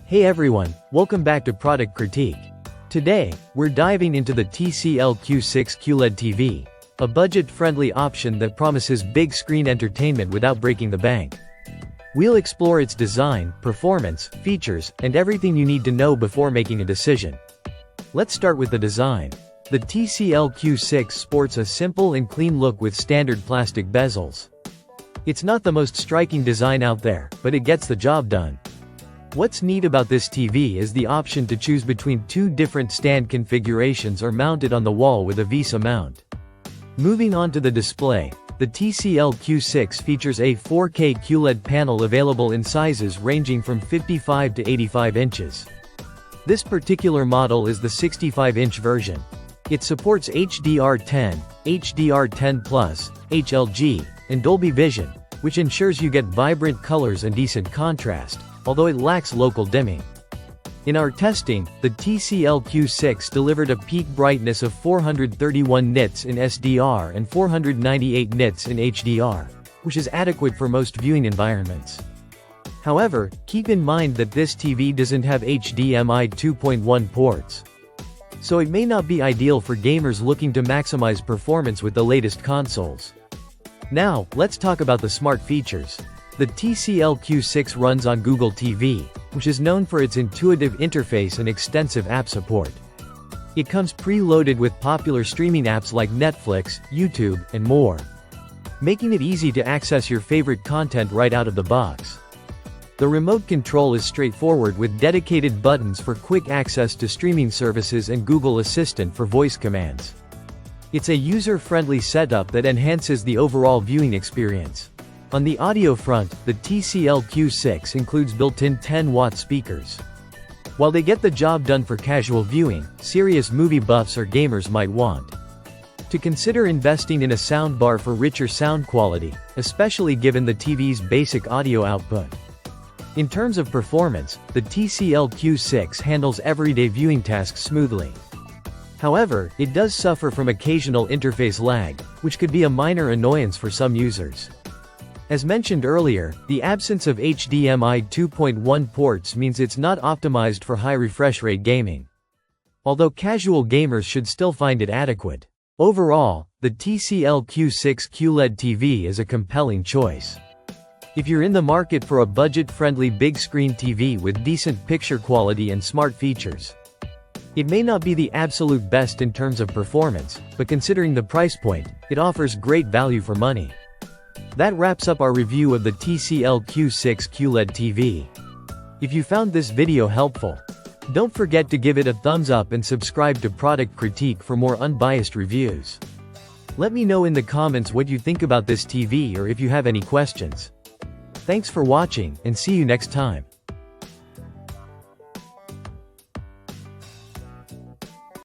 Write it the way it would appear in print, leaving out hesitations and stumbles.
Hey everyone, welcome back to Product Critique. Today, we're diving into the TCL Q6 QLED TV, a budget-friendly option that promises big screen entertainment without breaking the bank. We'll explore its design, performance, features, and everything you need to know before making a decision. Let's start with the design. The TCL Q6 sports a simple and clean look with standard plastic bezels. It's not the most striking design out there, but it gets the job done. What's neat about this TV is the option to choose between two different stand configurations or mount it on the wall with a VESA mount. Moving on to the display, the TCL Q6 features a 4K QLED panel available in sizes ranging from 55 to 85 inches. This particular model is the 65-inch version. It supports HDR10, HDR10+, HLG, and Dolby Vision, which ensures you get vibrant colors and decent contrast, although it lacks local dimming. In our testing, the TCL Q6 delivered a peak brightness of 431 nits in SDR and 498 nits in HDR, which is adequate for most viewing environments. However, keep in mind that this TV doesn't have HDMI 2.1 ports. So it may not be ideal for gamers looking to maximize performance with the latest consoles. Now, let's talk about the smart features. The TCL Q6 runs on Google TV, which is known for its intuitive interface and extensive app support. It comes pre-loaded with popular streaming apps like Netflix, YouTube, and more, making it easy to access your favorite content right out of the box. The remote control is straightforward with dedicated buttons for quick access to streaming services and Google Assistant for voice commands. It's a user-friendly setup that enhances the overall viewing experience. On the audio front, the TCL Q6 includes built-in 10-watt speakers. While they get the job done for casual viewing, serious movie buffs or gamers might want to consider investing in a soundbar for richer sound quality, especially given the TV's basic audio output. In terms of performance, the TCL Q6 handles everyday viewing tasks smoothly. However, it does suffer from occasional interface lag, which could be a minor annoyance for some users. As mentioned earlier, the absence of HDMI 2.1 ports means it's not optimized for high refresh rate gaming, although casual gamers should still find it adequate. Overall, the TCL Q6 QLED TV is a compelling choice. If you're in the market for a budget-friendly big-screen TV with decent picture quality and smart features, it may not be the absolute best in terms of performance, but considering the price point, it offers great value for money. That wraps up our review of the TCL Q6 QLED TV. If you found this video helpful, don't forget to give it a thumbs up and subscribe to Product Critique for more unbiased reviews. Let me know in the comments what you think about this TV or if you have any questions. Thanks for watching, and see you next time.